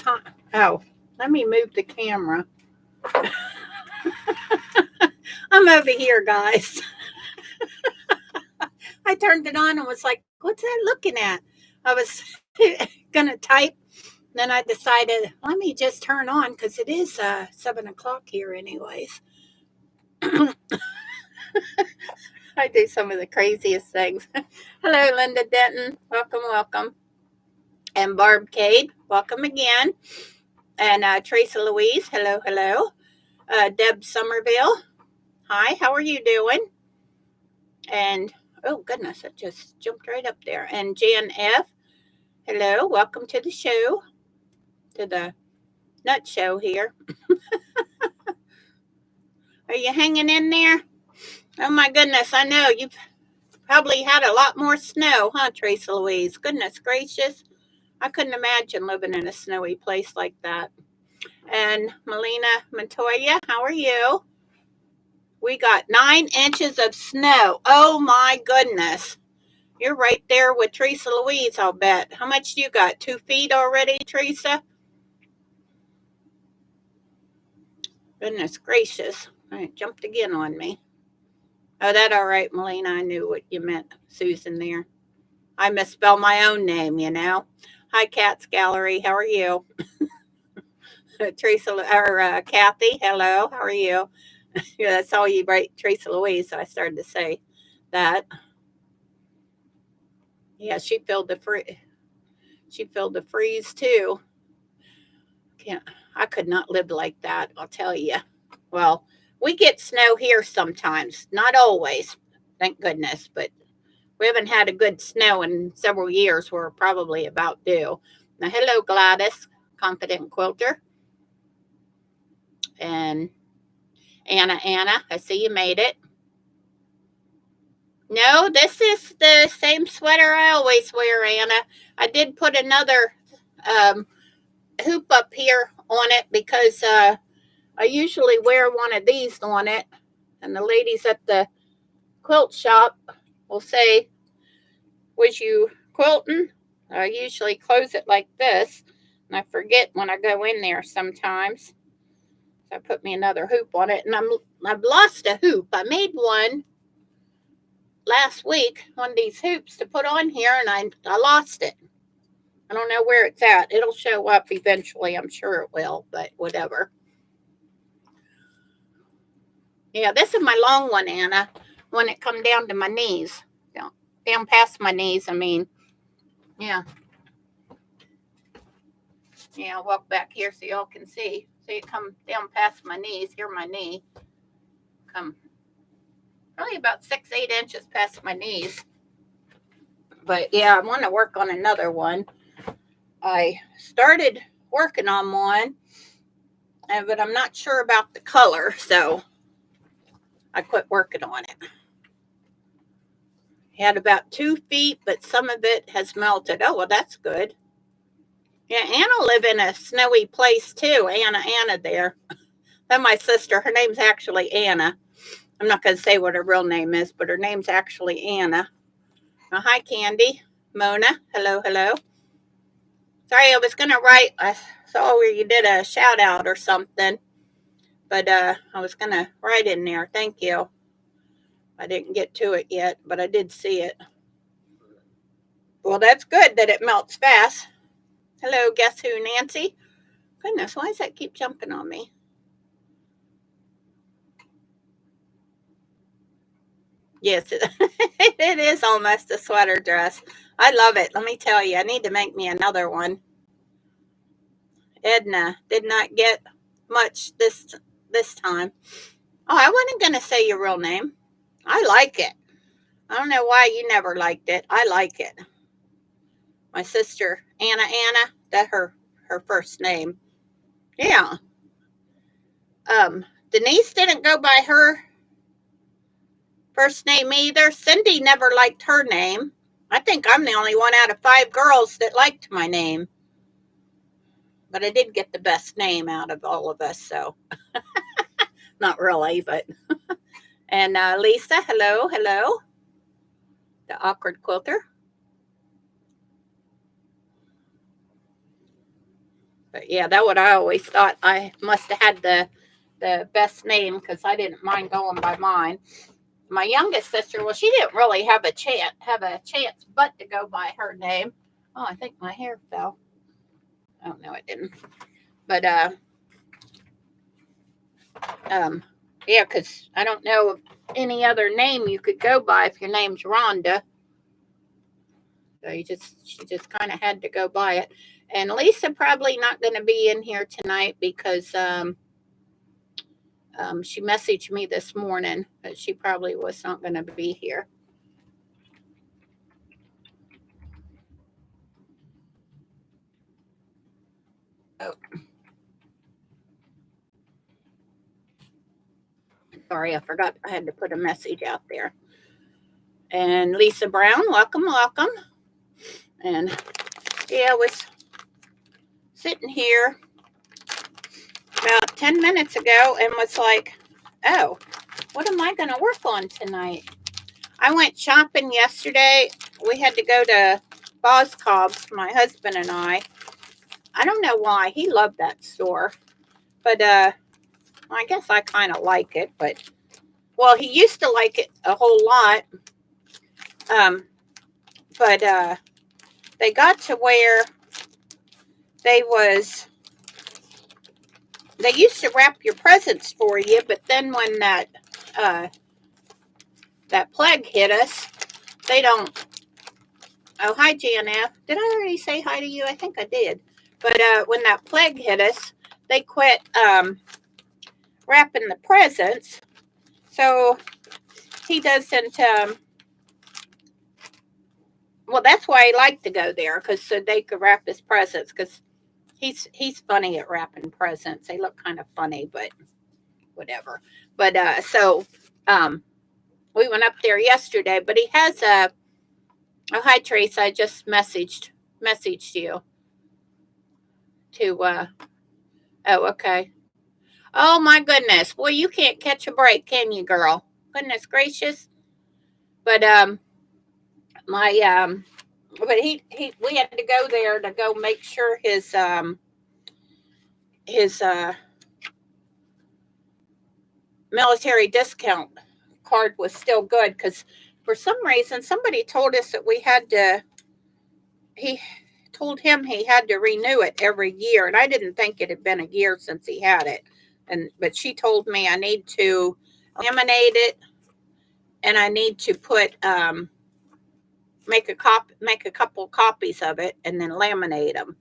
time. Oh, let me move the camera. I'm over here, guys. I turned it on and was like, what's that looking at? I was going to type. Then I decided, let me just turn on because it is 7 o'clock here, anyways. I do some of the craziest things. Hello, Linda Denton. Welcome, welcome. And Barb Cade, welcome again. And Teresa Louise, hello, hello. Deb Somerville, hi, how are you doing? And, oh goodness, it just jumped right up there. And Jan F, hello, welcome to the show, to the nut show here. Are you hanging in there? Oh my goodness, I know you've probably had a lot more snow, huh, Teresa Louise? Goodness gracious. I couldn't imagine living in a snowy place like that. And Melina Montoya, how are you? We got 9 inches of snow. Oh my goodness. You're right there with Teresa Louise, I'll bet. How much do you got? 2 feet already, Teresa? Goodness gracious. It jumped again on me. Oh, that all right, Melina. I knew what you meant, Susan, there. I misspell my own name, you know. Hi, Cats Gallery. How are you? Teresa or Kathy. Hello. How are you? Yeah, that's all you write, Teresa Louise. So I started to say that. Yeah, she filled the freeze too. Can't. I could not live like that. I'll tell you. Well, we get snow here sometimes, not always, thank goodness, but we haven't had a good snow in several years. We're probably about due. Now, hello, Gladys, Confident Quilter. And Anna, I see you made it. No, this is the same sweater I always wear, Anna. I did put another hoop up here on it because I usually wear one of these on it. And the ladies at the quilt shop will say, was you quilting? I usually close it like this. And I forget when I go in there sometimes. So I put me another hoop on it. And I've lost a hoop. I made one last week, one of these hoops to put on here, and I lost it. I don't know where it's at. It'll show up eventually. I'm sure it will, but whatever. Yeah, this is my long one, Anna, when it come down to my knees. Down past my knees, I mean. Yeah. Yeah, I'll walk back here so y'all can see. So you come down past my knees. Here, my knee. Come probably about 6-8 inches past my knees. But yeah, I want to work on another one. I started working on one, but I'm not sure about the color, so I quit working on it. Had about 2 feet, but some of it has melted. Oh, well, that's good. Yeah, Anna live in a snowy place too. Anna there. Then my sister, her name's actually Anna. I'm not going to say what her real name is, but her name's actually Anna. Hi, Candy. Mona. Hello, hello. Sorry, I was going to write. I saw where you did a shout out or something, but I was going to write in there. Thank you. I didn't get to it yet, but I did see it. Well, that's good that it melts fast. Hello, guess who, Nancy? Goodness, why does that keep jumping on me? Yes, it is almost a sweater dress. I love it. Let me tell you, I need to make me another one. Edna did not get much this time. Oh, I wasn't going to say your real name. I like it. I don't know why you never liked it. I like it. My sister, Anna, that her first name. Yeah. Denise didn't go by her first name either. Cindy never liked her name. I think I'm the only one out of 5 girls that liked my name. But I did get the best name out of all of us, so not really, but. And Lisa, hello, hello. The awkward quilter. But yeah, that what I always thought. I must have had the best name because I didn't mind going by mine. My youngest sister, well, she didn't really have a chance but to go by her name. Oh, I think my hair fell. Oh no, it didn't. But um, yeah, because I don't know any other name you could go by if your name's Rhonda. So she just kind of had to go by it. And Lisa probably not going to be in here tonight because she messaged me this morning that she probably was not going to be here. Oh, sorry, I forgot I had to put a message out there. And Lisa Brown, welcome, welcome. And yeah, I was sitting here about 10 minutes ago and was like, oh, what am I going to work on tonight? I went shopping yesterday. We had to go to Boscov's, my husband and I. I don't know why. He loved that store. But I guess I kind of like it. But, well, he used to like it a whole lot. But they got to where they used to wrap your presents for you, but then when that plague hit us, they don't. Oh, hi, GNF. Did I already say hi to you? I think I did. But when that plague hit us, they quit wrapping the presents. So he doesn't. Well, that's why he liked to go there because so they could wrap his presents. Because he's funny at wrapping presents. They look kind of funny, but whatever. But so we went up there yesterday. But he has a. Oh, hi, Trace. I just messaged you to. Oh, okay. Oh my goodness. Well, you can't catch a break, can you, girl? Goodness gracious. But my but he we had to go there to go make sure his military discount card was still good because for some reason somebody told us that we had to he told him he had to renew it every year, and I didn't think it had been a year since he had it. But she told me I need to laminate it and I need to put make a couple copies of it and then laminate them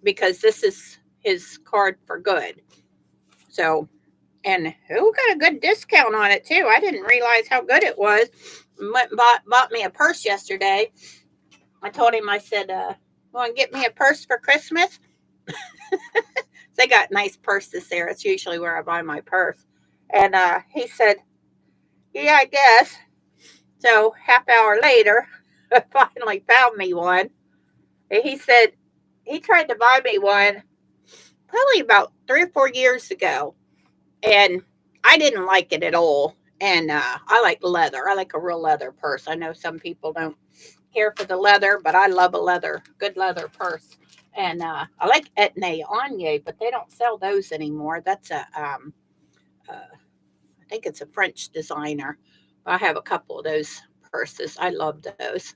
because this is his card for good. So, and who got a good discount on it too? I didn't realize how good it was. Went and bought me a purse yesterday. I told him, I said, want to get me a purse for Christmas? They got nice purses there. It's usually where I buy my purse. And he said, yeah, I guess. So half hour later, I finally found me one. And he said he tried to buy me one probably about 3 or 4 years ago. And I didn't like it at all. And I like leather. I like a real leather purse. I know some people don't care for the leather, but I love a good leather purse. And I like Etne Anye, but they don't sell those anymore. That's I think it's a French designer. I have a couple of those purses. I love those.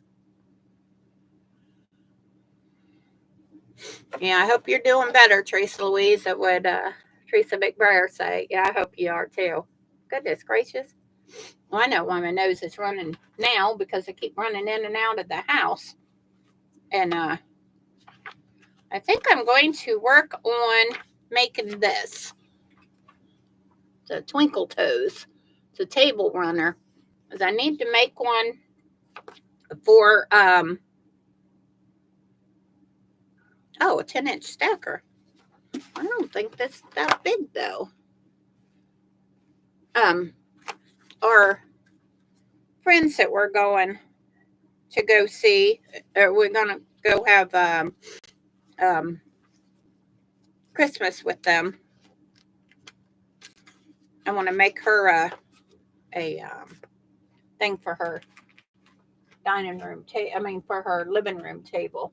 Yeah, I hope you're doing better, Teresa Louise. That would Teresa McBrayer say. Yeah, I hope you are too. Goodness gracious. Well, I know why my nose is running now because I keep running in and out of the house. And I think I'm going to work on making this. The Twinkle Toes. It's a table runner. Because I need to make one for a 10-inch stacker. I don't think that's that big though. Our friends that we're going to go see, we're gonna go have Christmas with them. I want to make her a thing for her dining room table. I mean, for her living room table.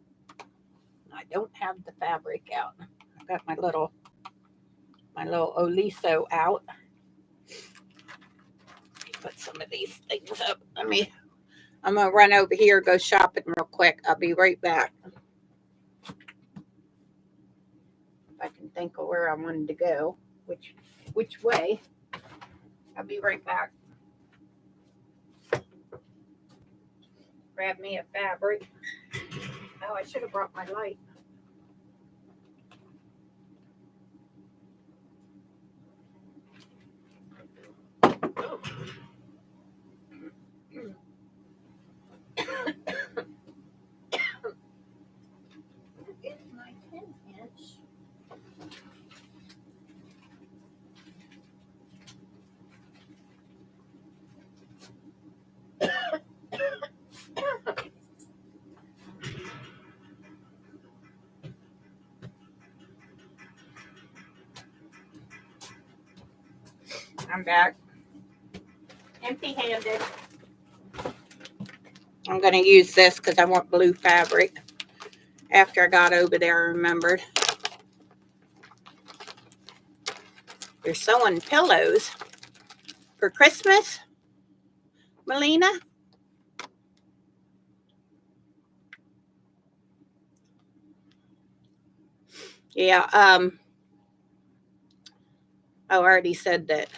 I don't have the fabric out. I'm got my little Oliso out. Put some of these things up. I'm gonna run over here, go shopping real quick. I'll be right back. If I can think of where I wanted to go, which way. I'll be right back. Grab me a fabric. Oh, I should have brought my light. Oh. It's my 10-inch. I'm back. Empty-handed. I'm going to use this because I want blue fabric. After I got over there, I remembered. You're sewing pillows for Christmas, Melina? Yeah, I already said that.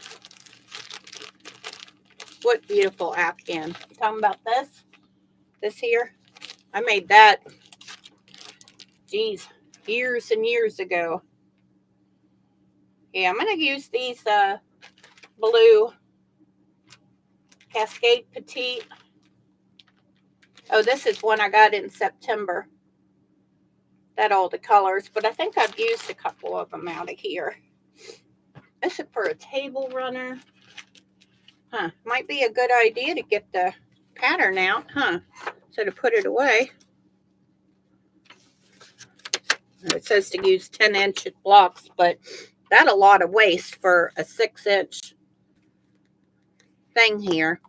What beautiful Afghan. You talking about this? This here? I made that, geez, years and years ago. Yeah, I'm going to use these blue Cascade Petite. Oh, this is one I got in September. That all the colors, but I think I've used a couple of them out of here. This is for a table runner. Huh, might be a good idea to get the pattern out, huh? So to put it away. It says to use 10-inch blocks, but that's a lot of waste for a 6-inch thing here.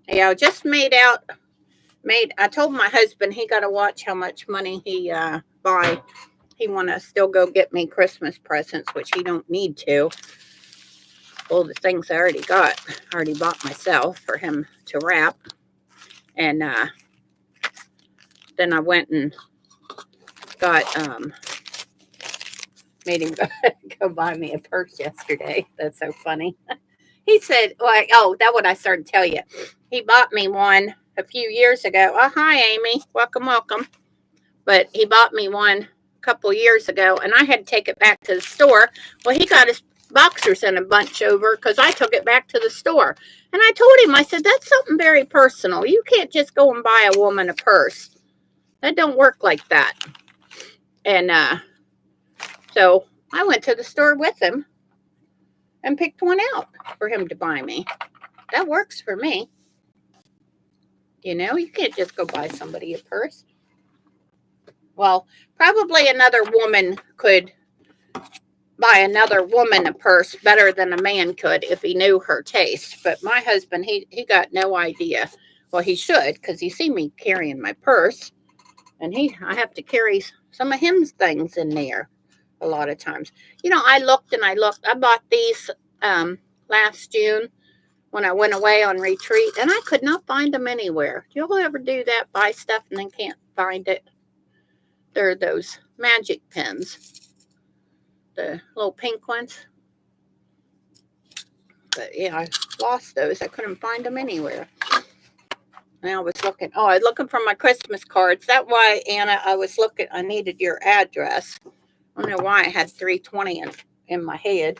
Yeah, I just I told my husband he got to watch how much money he buy. He want to still go get me Christmas presents, which he don't need to. All the things I already bought myself for him to wrap. And then I went and got made him go buy me a purse yesterday. That's so funny. He said, like, oh, that's what I started to tell you. He bought me one a few years ago. Oh, hi, Amy. Welcome, welcome. But he bought me one a couple years ago, and I had to take it back to the store. Well, he got his boxers in a bunch over because I took it back to the store. And I told him, I said, that's something very personal. You can't just go and buy a woman a purse. That don't work like that. And so I went to the store with him and picked one out for him to buy me. That works for me. You know, you can't just go buy somebody a purse. Well, probably another woman could buy another woman a purse better than a man could if he knew her taste. But my husband, he got no idea. Well, he should, because he see me carrying my purse. And I have to carry some of him's things in there a lot of times. You know, I looked and I looked. I bought these last June when I went away on retreat, and I could not find them anywhere. Do y'all ever do that? Buy stuff and then can't find it? They're those magic pens, the little pink ones. But yeah, I lost those. I couldn't find them anywhere. And I was looking. Oh, I was looking for my Christmas cards. That's why, Anna, I was looking. I needed your address. I don't know why I had 320 in my head,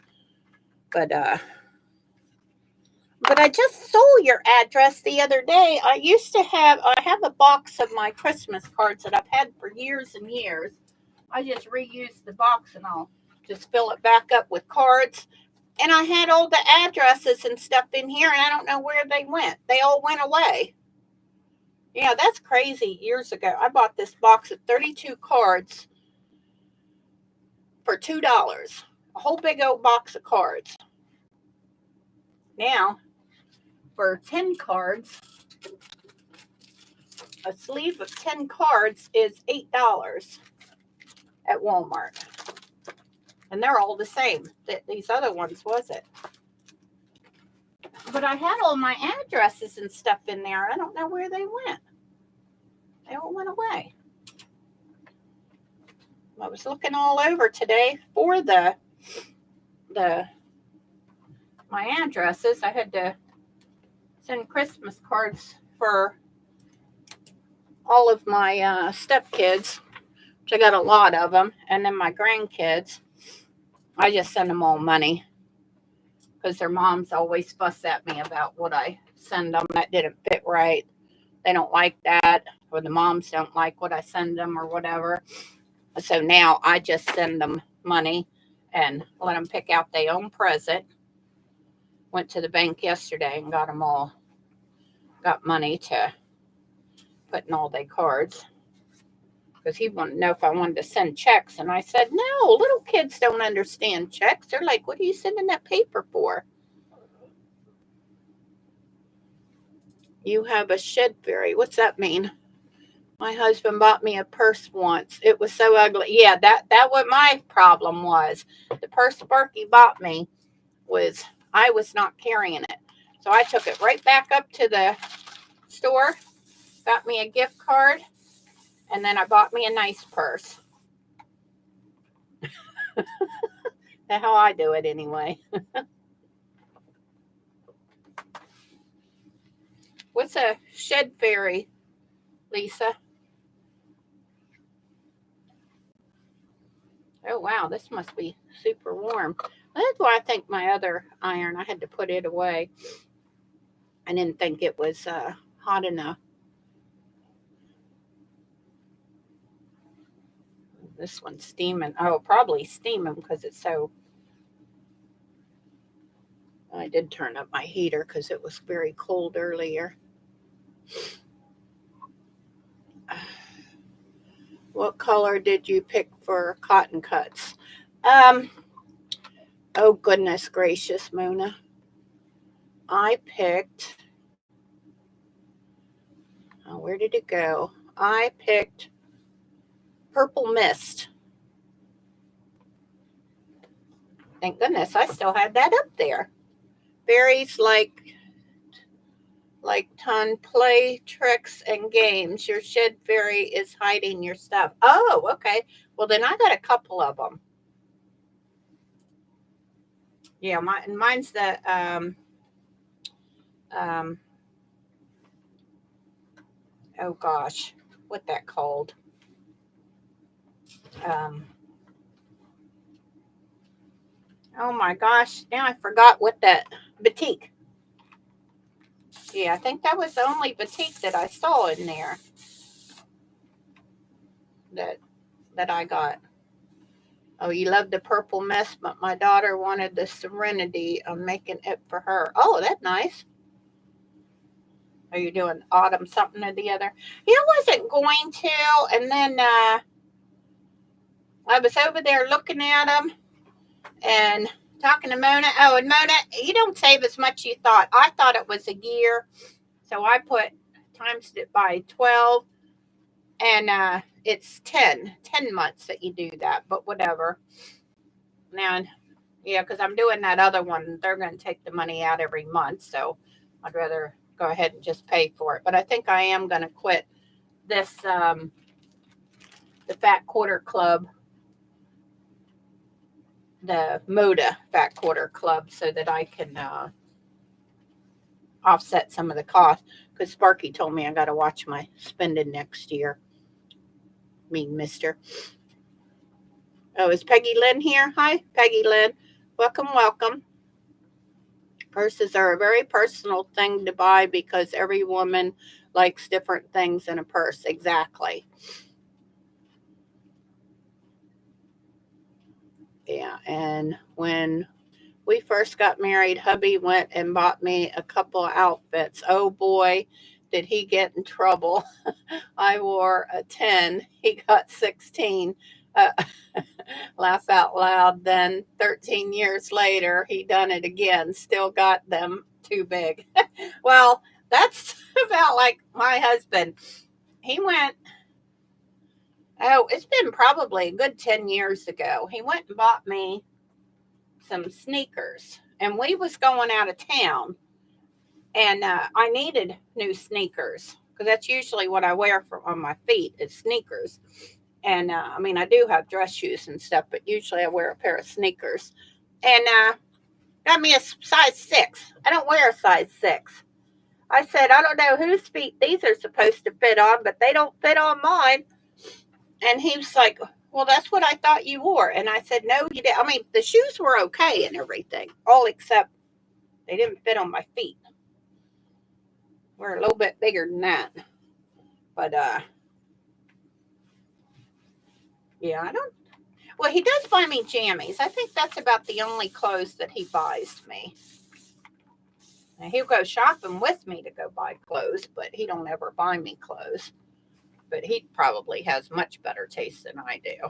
but I just saw your address the other day. I have a box of my Christmas cards that I've had for years and years. I just reused the box and I'll just fill it back up with cards. And I had all the addresses and stuff in here, and I don't know where they went. They all went away. Yeah, that's crazy. Years ago, I bought this box of 32 cards for $2. A whole big old box of cards. Now, for 10 cards, a sleeve of 10 cards is $8. at Walmart. And they're all the same. These other ones wasn't. But I had all my addresses and stuff in there. I don't know where they went. They all went away. I was looking all over today for my addresses. I had to send Christmas cards for all of my stepkids, which I got a lot of them, and then my grandkids. I just send them all money because their moms always fuss at me about what I send them that didn't fit right. They don't like that, or the moms don't like what I send them or whatever. So now I just send them money and let them pick out their own present. Went to the bank yesterday and got money to put in all their cards. Because he wanted to know if I wanted to send checks. And I said, no, little kids don't understand checks. They're like, what are you sending that paper for? You have a shed fairy. What's that mean? My husband bought me a purse once. It was so ugly. Yeah, that what my problem was. The purse Sparky bought me I was not carrying it. So I took it right back up to the store, got me a gift card, and then I bought me a nice purse. That's how I do it anyway. What's a shed fairy, Lisa? Oh, wow, this must be super warm. That's why I think my other iron, I had to put it away. I didn't think it was hot enough. This one's steaming. Oh, probably steaming because it's so... I did turn up my heater because it was very cold earlier. What color did you pick for cotton cuts? Oh, goodness gracious, Mona. I picked... Oh, where did it go? I picked Purple Mist. Thank goodness I still had that up there. Berries like ton, play, tricks, and games. Your shed fairy is hiding your stuff. Oh, okay. Well, then I got a couple of them. Yeah, mine's the oh gosh, what that called? Oh my gosh, now I forgot what that batik. Yeah, I think that was the only batik that I saw in there that I got. Oh, you love the Purple Mist, but my daughter wanted the Serenity. I'm making it for her. Oh, that's nice. Are you doing autumn something or the other? I wasn't going to, and then I was over there looking at them and talking to Mona. Oh, and Mona, you don't save as much as you thought. I thought it was a year, so I times it by 12, and it's 10 months that you do that, but whatever. Now, yeah, because I'm doing that other one. They're going to take the money out every month, so I'd rather go ahead and just pay for it. But I think I am going to quit this, the Fat Quarter Club, the Moda Fat Quarter Club, so that I can offset some of the cost. Because Sparky told me I got to watch my spending next year. Mean mister. Oh, is Peggy Lynn here? Hi, Peggy Lynn. Welcome. Purses are a very personal thing to buy because every woman likes different things in a purse. Exactly. Yeah, and when we first got married, hubby went and bought me a couple of outfits. Oh boy, did he get in trouble. I wore a 10. He got 16. Laugh out loud. Then 13 years later, he done it again. Still got them too big. Well, that's about like my husband. He went Oh, it's been probably a good 10 years ago. He went and bought me some sneakers, and we was going out of town, and I needed new sneakers because that's usually what I wear for on my feet is sneakers. And I mean, I do have dress shoes and stuff, but usually I wear a pair of sneakers. And got me a size 6. I don't wear a size 6. I said, I don't know whose feet these are supposed to fit on, but they don't fit on mine. And he was like, well, that's what I thought you wore. And I said, no, you didn't. I mean, the shoes were okay and everything, all except they didn't fit on my feet. We're a little bit bigger than that. But yeah, I don't. Well, he does buy me jammies. I think that's about the only clothes that he buys me. Now, he'll go shopping with me to go buy clothes, but he don't ever buy me clothes. But he probably has much better taste than I do.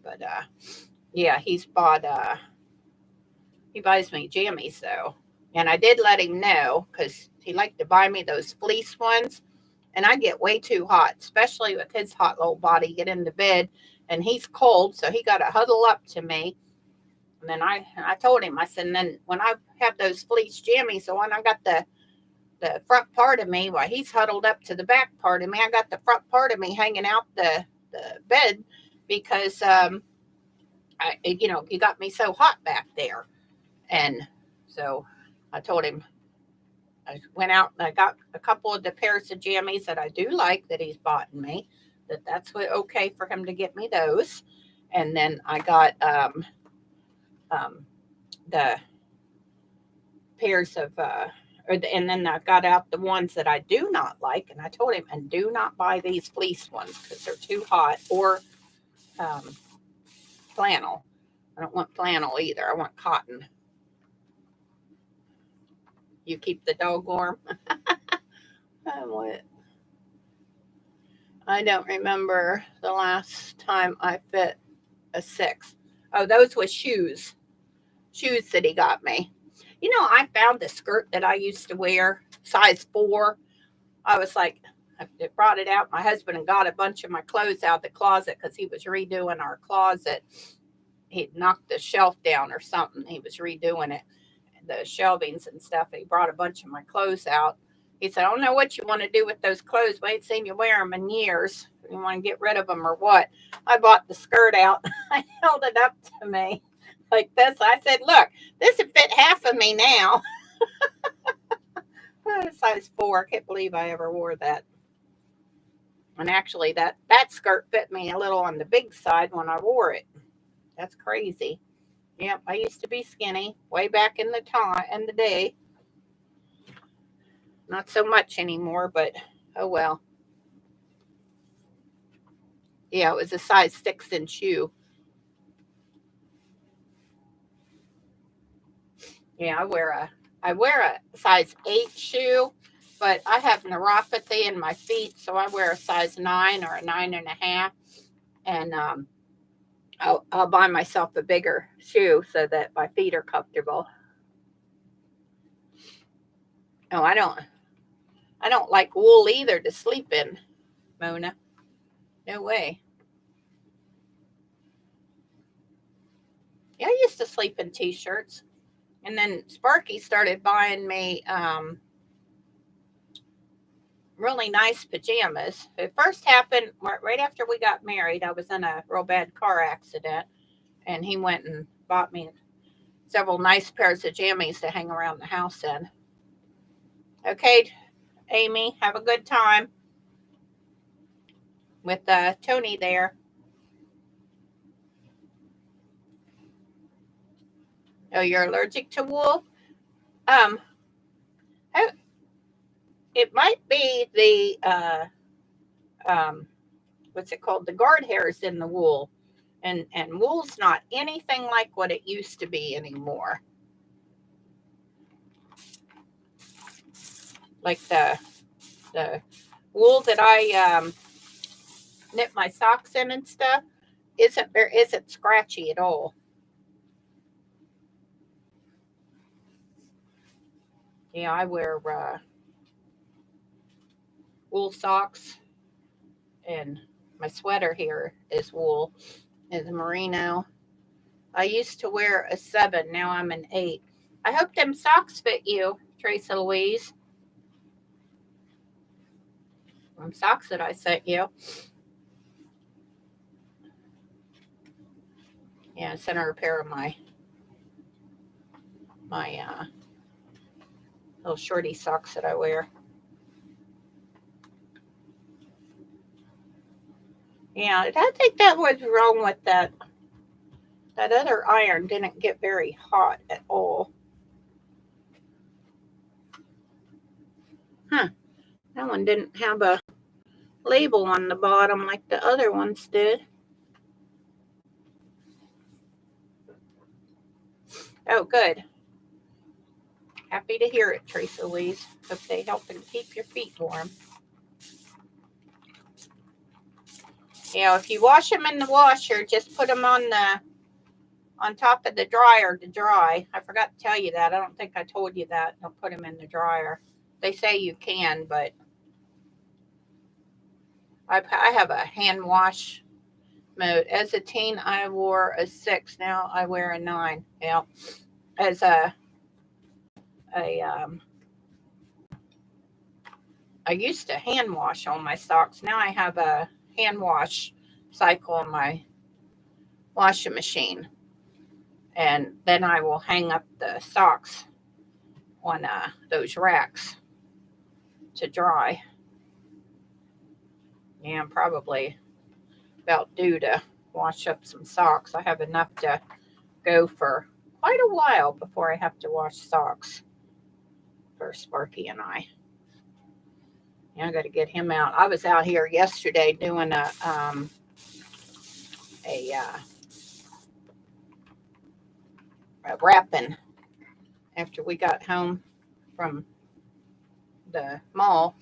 But yeah, he buys me jammies though. And I did let him know because he liked to buy me those fleece ones. And I get way too hot, especially with his hot little body, get into bed and he's cold. So he got to huddle up to me. And then I told him, I said, and then when I have those fleece jammies, so when I got the front part of me while he's huddled up to the back part of me, I got the front part of me hanging out the bed because, you got me so hot back there. And so I told him, I went out and I got a couple of the pairs of jammies that I do like that he's bought me, that's what okay for him to get me those. And then I got um, the pairs of, and then I got out the ones that I do not like. And I told him, and do not buy these fleece ones because they're too hot or um, flannel. I don't want flannel either. I want cotton. You keep the dog warm. What? I don't remember the last time I fit a 6. Oh, those were shoes that he got me. I found the skirt that I used to wear, size 4. I was like, I brought it out. My husband and got a bunch of my clothes out of the closet because he was redoing our closet. He'd knocked the shelf down or something. He was redoing it, the shelvings and stuff. He brought a bunch of my clothes out. He said, I don't know what you want to do with those clothes. We ain't seen you wear them in years. You want to get rid of them or what? I bought the skirt out. I held it up to me like this. I said, look, this would fit half of me now. Size 4. I can't believe I ever wore that. And actually, that skirt fit me a little on the big side when I wore it. That's crazy. Yep, I used to be skinny way back in the day. Not so much anymore, but oh well. Yeah, it was a size 6-inch shoe. Yeah, I wear a size 8 shoe, but I have neuropathy in my feet, so I wear a size 9 or a 9.5. And I'll buy myself a bigger shoe so that my feet are comfortable. Oh, I don't like wool either to sleep in, Mona. No way. Yeah, I used to sleep in t-shirts. And then Sparky started buying me really nice pajamas. It first happened right after we got married. I was in a real bad car accident, and he went and bought me several nice pairs of jammies to hang around the house in. Okay, Amy, have a good time with Tony there. Oh, you're allergic to wool? Um, oh, it might be the what's it called? The guard hairs in the wool, and wool's not anything like what it used to be anymore. Like the wool that I knit my socks in and stuff isn't scratchy at all. Yeah, I wear wool socks And my sweater here is wool, is merino. I used to wear a 7, now I'm an 8. I hope them socks fit you, Tracy Louise. Them socks that I sent you. Yeah, I sent her a pair of my little shorty socks that I wear. Yeah, I think that was wrong with that. That other iron didn't get very hot at all. Huh. That one didn't have a label on the bottom like the other ones did. Oh, good. Happy to hear it, Tracy Louise. Hope they help and keep your feet warm. You know, if you wash them in the washer, just put them on top of the dryer to dry. I forgot to tell you that. I don't think I told you that. Don't put them in the dryer. They say you can, but I have a hand wash mode. As a teen, I wore a 6. Now I wear a 9. Yeah, as I used to hand wash all my socks. Now I have a hand wash cycle on my washing machine, and then I will hang up the socks on those racks to dry. Yeah, I'm probably about due to wash up some socks. I have enough to go for quite a while before I have to wash socks for Sparky and I. Yeah, I got to get him out. I was out here yesterday doing a wrapping after we got home from the mall.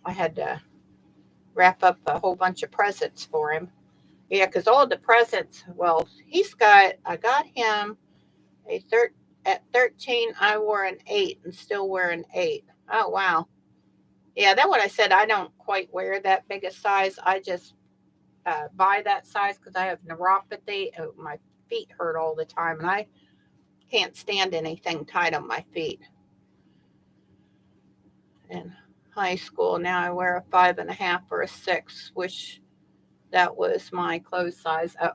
I had to wrap up a whole bunch of presents for him. Yeah, because all the presents, well, I got him at 13, I wore an 8 and still wear an 8. Oh, wow. Yeah, that's what I said. I don't quite wear that big a size. I just buy that size because I have neuropathy. Oh, my feet hurt all the time, and I can't stand anything tight on my feet. In high school, now I wear a 5.5 or a 6. Wish that was my clothes size. Oh.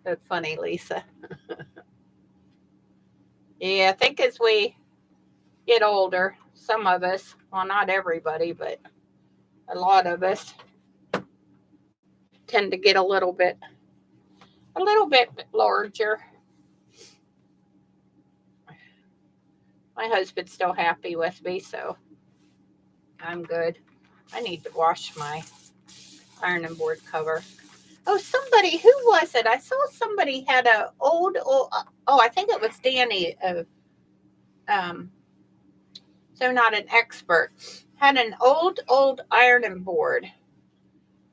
That's funny, Lisa. Yeah, I think as we get older, some of us, well, not everybody, but a lot of us tend to get a little bit larger. My husband's still happy with me, so I'm good. I need to wash my ironing board cover. Oh, somebody, who was it? I saw somebody had a old I think it was Danny. So not an expert, had an old ironing board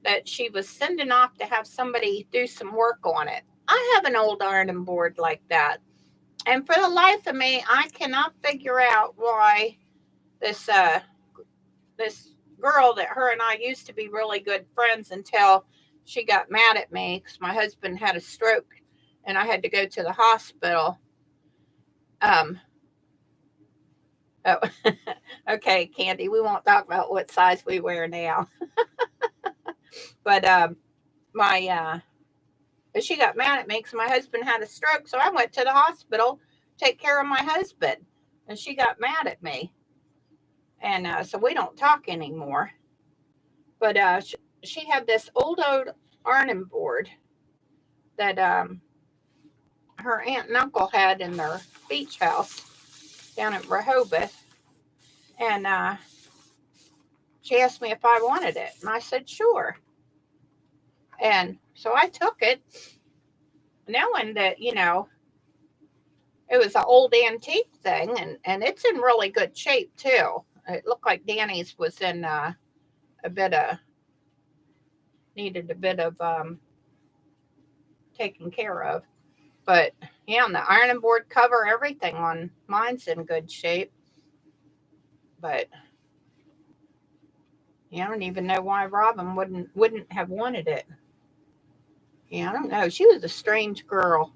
that she was sending off to have somebody do some work on it. I have an old ironing board like that, and for the life of me, I cannot figure out why this girl that her and I used to be really good friends until she got mad at me because my husband had a stroke and I had to go to the hospital. Oh, okay, Candy, we won't talk about what size we wear now. But she got mad at me because my husband had a stroke, so I went to the hospital to take care of my husband, and she got mad at me, and so we don't talk anymore. But she had this old ironing board that her aunt and uncle had in their beach house down in Rehoboth, and she asked me if I wanted it, and I said sure. And so I took it, knowing that it was an old antique thing, and it's in really good shape too. It looked like Danny's was in needed a bit of taken care of. But yeah, on the ironing board cover, everything on mine's in good shape. But Yeah, I don't even know why Robin wouldn't have wanted it. Yeah, I don't know. She was a strange girl.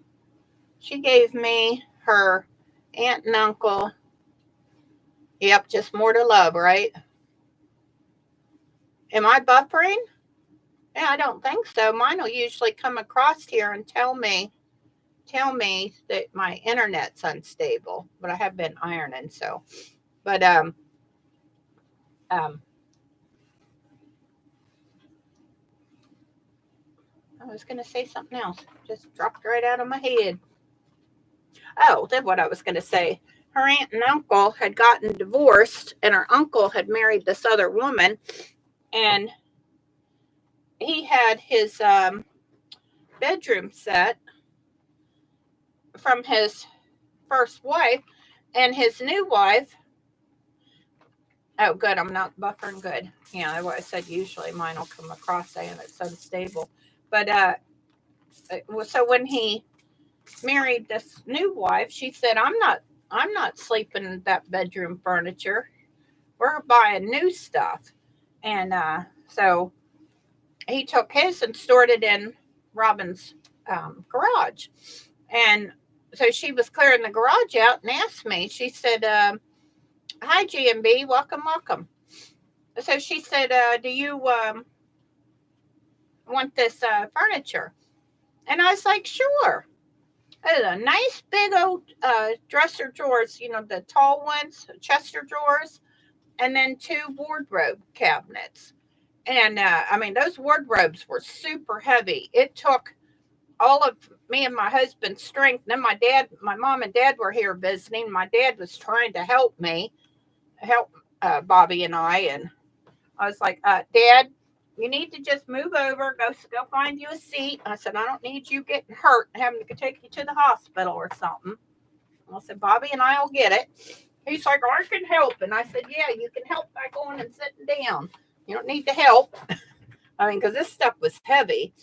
She gave me her aunt and uncle. Yep, just more to love, right? Am I buffering? Yeah, I don't think so. Mine will usually come across here and tell me that my internet's unstable, but I have been ironing, so. But um I was going to say something else. Just dropped right out of my head. Oh, then what I was going to say. Her aunt and uncle had gotten divorced, and her uncle had married this other woman, and he had his bedroom set from his first wife, and his new wife. Oh, good. I'm not buffering good. Yeah, that's what I said. Usually mine will come across saying it's unstable. But so when he married this new wife, she said, I'm not sleeping in that bedroom furniture. We're buying new stuff. And so he took his and stored it in Robin's garage. And so she was clearing the garage out and asked me, she said, hi, GMB, welcome, welcome. So she said, do you want this furniture? And I was like, sure. It's a nice big old dresser drawers, the tall ones, Chester drawers, and then two wardrobe cabinets. And I mean, those wardrobes were super heavy. It took all of me and my husband's strength. Then my mom and dad were here visiting. My dad was trying to help Bobby and I. And I was like, Dad, you need to just move over, go find you a seat. I said, I don't need you getting hurt and having to take you to the hospital or something. I said, Bobby and I will get it. He's like, I can help. And I said, yeah, you can help by going and sitting down. You don't need to help. I mean, because this stuff was heavy.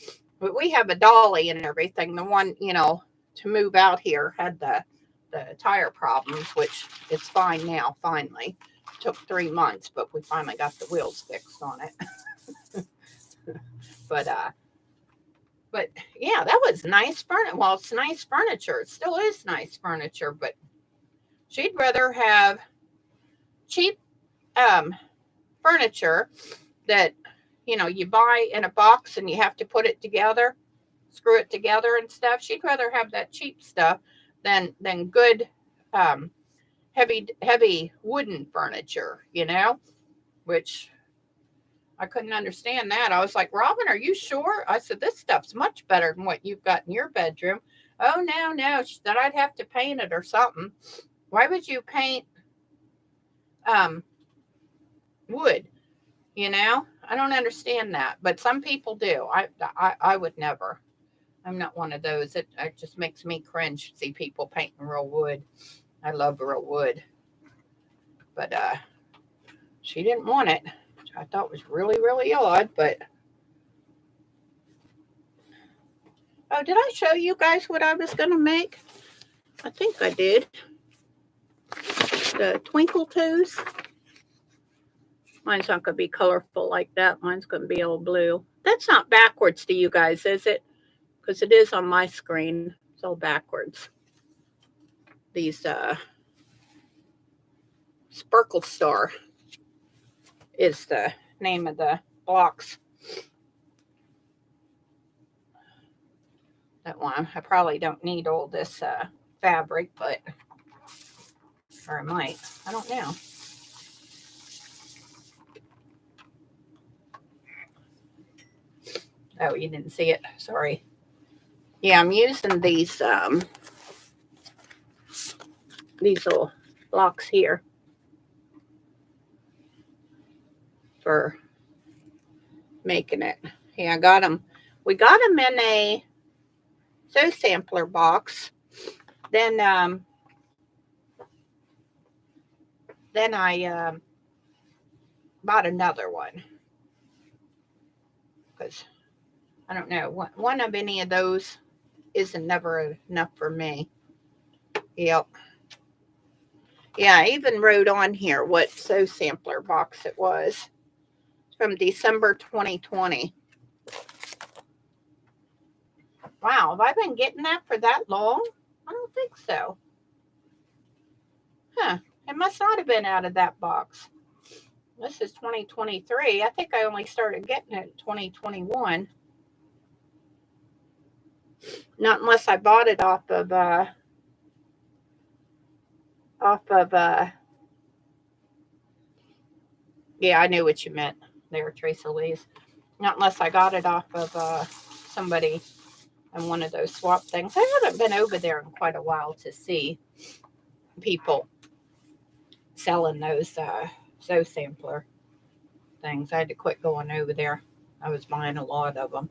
But we have a dolly and everything. The one, to move out here had the tire problems, which it's fine now, finally. It took 3 months, but we finally got the wheels fixed on it. but but yeah, that was nice furniture. Well, it's nice furniture. It still is nice furniture, but she'd rather have cheap furniture that you buy in a box and you have to put it together, screw it together and stuff. She'd rather have that cheap stuff than good heavy wooden furniture, which I couldn't understand that. I was like, Robin, are you sure? I said, this stuff's much better than what you've got in your bedroom. Oh, no. She said I'd have to paint it or something. Why would you paint wood? I don't understand that, but some people do. I would never. I'm not one of those. It just makes me cringe to see people painting real wood. I love real wood, but she didn't want it, which I thought was really, really odd. But oh, did I show you guys what I was gonna make? I think I did. The twinkle toes. Mine's not gonna be colorful like that. Mine's gonna be all blue. That's not backwards to you guys, is it? Because it is on my screen. It's all backwards. These Sparkle Star is the name of the blocks. That one. I probably don't need all this fabric, or I might. I don't know. Oh, you didn't see it. Sorry. Yeah, I'm using these little blocks here for making it. Yeah, I got them. We got them in a Sew Sampler box. Then I bought another one because I don't know, one of any of those isn't never enough for me. Yep. Yeah, I even wrote on here what Sew Sampler box it was. from December 2020. Wow, have I been getting that for that long? I don't think so. Huh, it must not have been out of that box. This is 2023. I think I only started getting it in 2021. Not unless I bought it off of yeah, I knew what you meant there, Teresa Louise. Not unless I got it off of somebody in one of those swap things. I haven't been over there in quite a while to see people selling those sampler things. I had to quit going over there. I was buying a lot of them.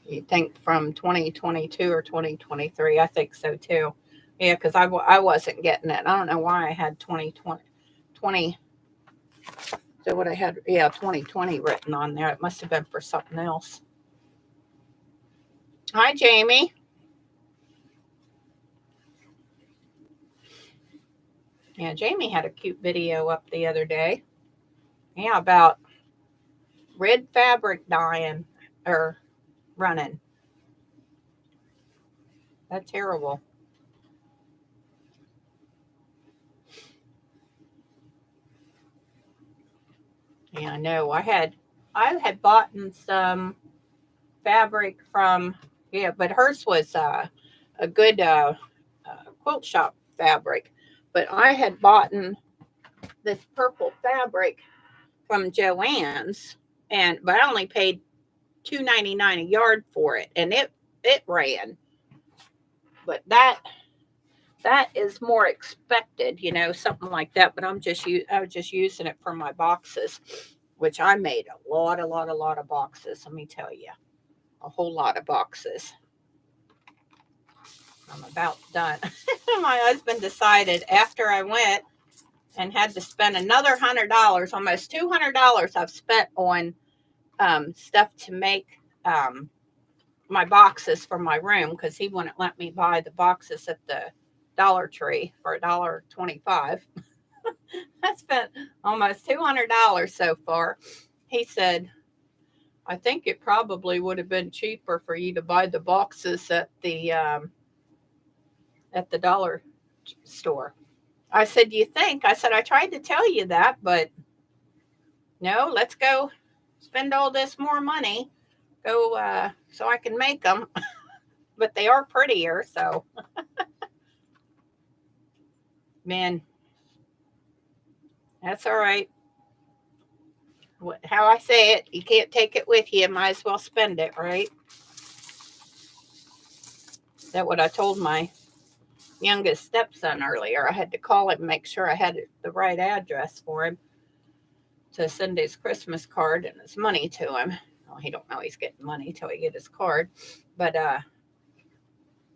You think from 2022 or 2023? I think so too. Yeah, because I wasn't getting it. I don't know why I had 2020. So what I had, 2020 written on there. It must have been for something else. Hi, Jamie. Yeah, Jamie had a cute video up the other day. Yeah, about red fabric dyeing or running. That's terrible. Yeah, I know. I had bought some fabric from, but hers was a good quilt shop fabric. But I had bought this purple fabric from Joann's, but I only paid $2.99 a yard for it, and it ran. But that is more expected, something like that. But I was just using it for my boxes, which I made a lot of boxes. Let me tell you, a whole lot of boxes. I'm about done. My husband decided after I went and had to spend another $100, almost $200 I've spent on stuff to make my boxes for my room, because he wouldn't let me buy the boxes at the Dollar Tree for $1.25. I spent almost $200 so far. He said, I think it probably would have been cheaper for you to buy the boxes at the dollar store. I said, you think? I said, I tried to tell you that, but no, let's go spend all this more money. Go so I can make them. But they are prettier, so. Man, that's all right. How I say it, you can't take it with you. Might as well spend it, right? That's what I told my youngest stepson earlier. I had to call him and make sure I had the right address for him to send his Christmas card and his money to him. Well, he don't know he's getting money till he get his card. But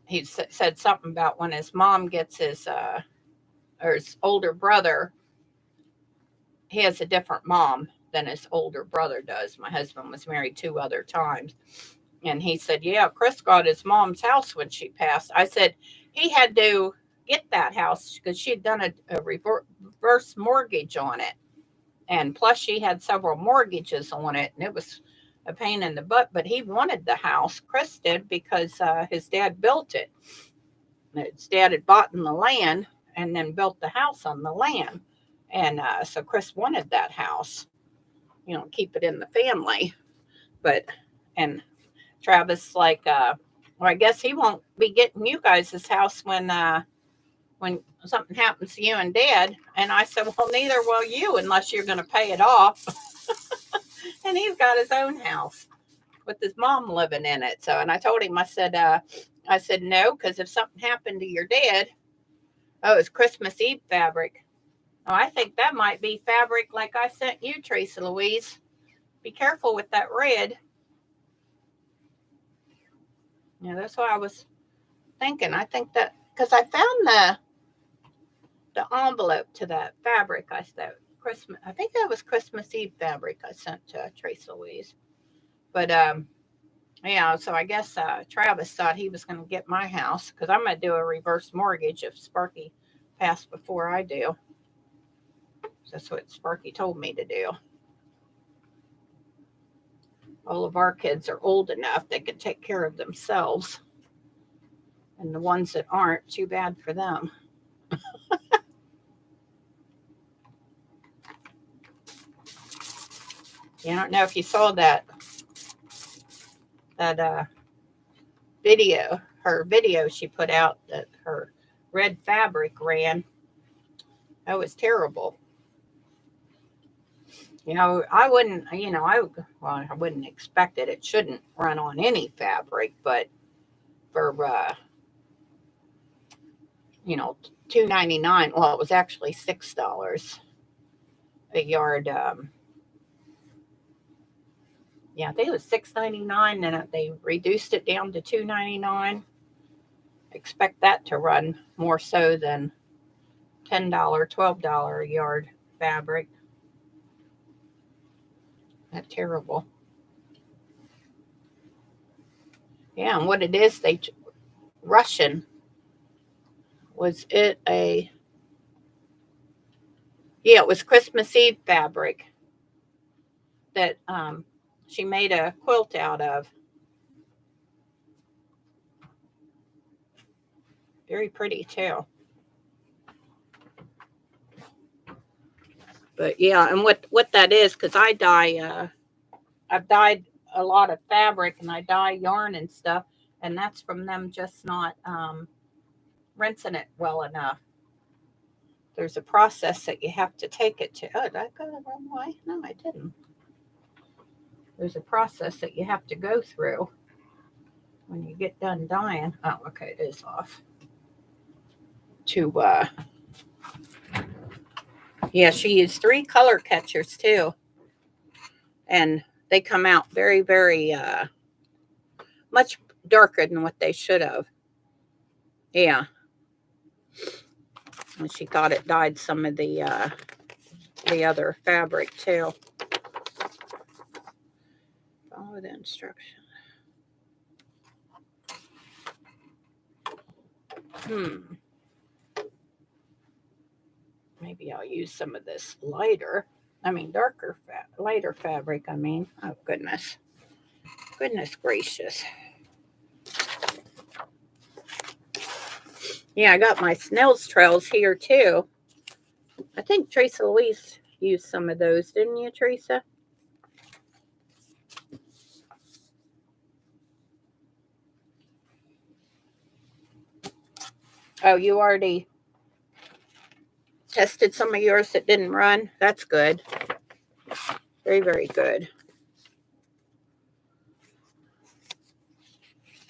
he said something about when his mom gets his older brother, he has a different mom than his older brother does. My husband was married 2 other times. And he said, yeah, Chris got his mom's house when she passed. I said, he had to get that house because she had done a reverse mortgage on it. And plus she had several mortgages on it. And it was a pain in the butt. But he wanted the house, Chris did, because his dad built it. His dad had bought the land and then built the house on the land. And so Chris wanted that house, keep it in the family. And Travis, well, I guess he won't be getting you guys this house when something happens to you and Dad. And I said, well, neither will you unless you're going to pay it off. And he's got his own house with his mom living in it. So, and I told him, I said no, because if something happened to your dad, it's Christmas Eve fabric. Oh, I think that might be fabric like I sent you, Teresa Louise. Be careful with that red. Yeah, that's what I was thinking. I think that because I found the envelope to that fabric I sent Christmas. I think that was Christmas Eve fabric I sent to Teresa Louise. But so I guess Travis thought he was going to get my house because I'm going to do a reverse mortgage if Sparky passed before I do. That's what Sparky told me to do. All of our kids are old enough they can take care of themselves. And the ones that aren't, too bad for them. I don't know if you saw that video, her video she put out that her red fabric ran. That was terrible. I wouldn't, I wouldn't expect it. It shouldn't run on any fabric, but for, $2.99, well, it was actually $6 a yard. I think it was $6.99, and they reduced it down to $2.99. Expect that to run more so than $10, $12 a yard fabric. That's terrible. Yeah, and what it is, Russian. Was it a? Yeah, it was Christmas Eve fabric that she made a quilt out of. Very pretty too. But yeah, and what that is, because I've dyed a lot of fabric and I dye yarn and stuff, and that's from them just not rinsing it well enough. There's a process that you have to take it to. Oh, did I go the wrong way? No, I didn't. There's a process that you have to go through when you get done dyeing. Oh, okay, it is off. She used 3 color catchers too. And they come out very, very much darker than what they should have. Yeah. And she thought it dyed some of the other fabric too. Follow the instruction. Maybe I'll use some of this lighter fabric. Oh goodness. Goodness gracious. Yeah, I got my snail's trails here too. I think Teresa Louise used some of those, didn't you, Teresa? Oh, you already tested some of yours that didn't run? That's good. Very, very good.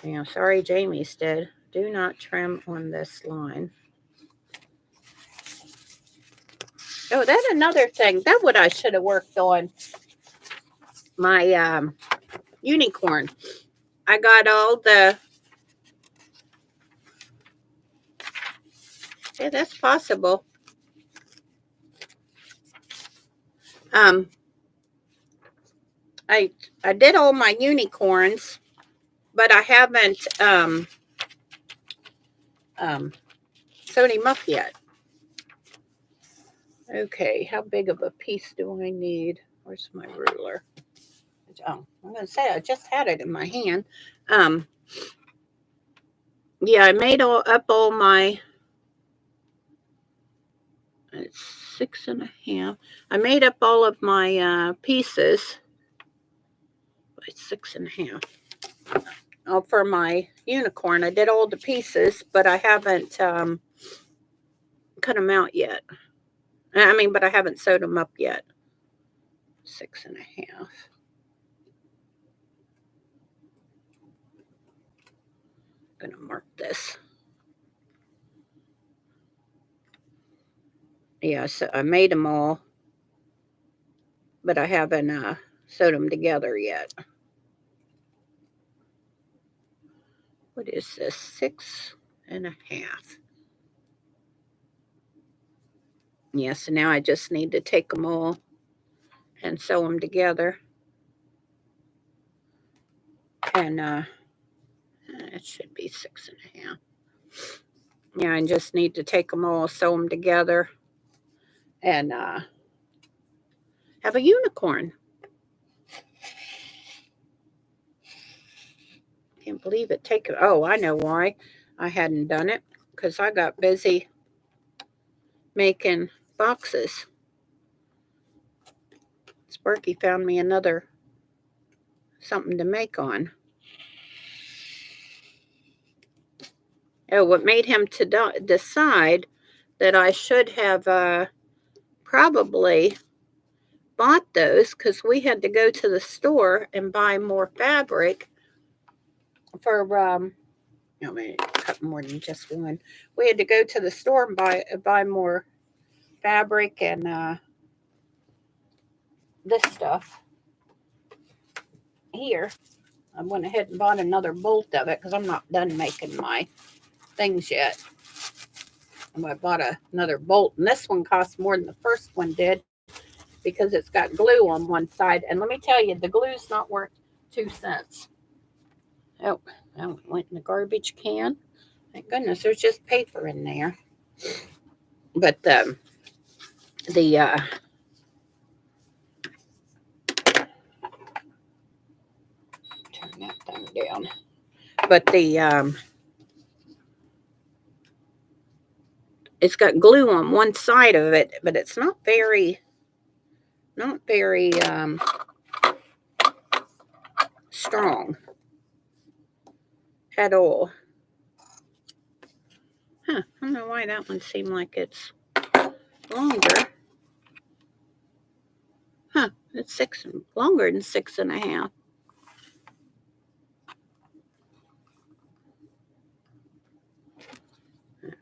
Yeah, sorry Jamie's did. Do not trim on this line. Oh, that's another thing. That's what I should have worked on. My unicorn. I got all the... Yeah, that's possible. I did all my unicorns, but I haven't sewed him up yet. Okay, how big of a piece do I need? Where's my ruler? Oh, I'm going to say I just had it in my hand. Yeah, I made up all my... It's 6.5. I made up all of my pieces. It's 6.5. Oh, for my unicorn, I did all the pieces, but I haven't cut them out yet. But I haven't sewed them up yet. 6.5. I'm gonna mark this. Yeah, so I made them all, but I haven't sewed them together yet. What is this? 6.5. Yeah, so now I just need to take them all and sew them together. And it should be 6.5. Yeah, I just need to take them all, sew them together, and have a unicorn. Can't believe it. Oh, I know why I hadn't done it. Because I got busy making boxes. Sparky found me another something to make on. Oh, what made him to decide that I should have probably bought those, because we had to go to the store and buy more fabric for no, maybe cut more than just one. We had to go to the store and buy more fabric and this stuff here. I went ahead and bought another bolt of it because I'm not done making my things yet. And I bought another bolt, and this one cost more than the first one did because it's got glue on one side. And let me tell you, the glue's not worth 2 cents. Oh, that went in the garbage can. Thank goodness, there's just paper in there. But turn that thing down. But it's got glue on one side of it, but it's not very strong at all. Huh, I don't know why that one seemed like it's longer. Huh, it's longer than 6.5.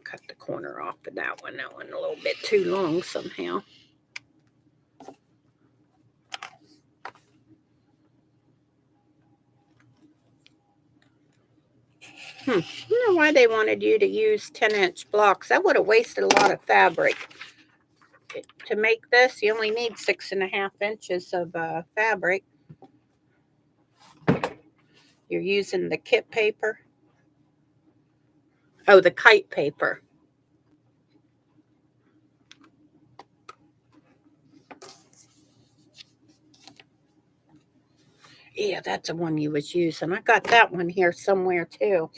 Cut the corner off of that one. That one a little bit too long somehow. I don't know why they wanted you to use 10-inch blocks. That would have wasted a lot of fabric. To make this, you only need 6.5 inches of fabric. You're using the kit paper. Oh, the kite paper. Yeah, that's the one you was using. I got that one here somewhere too.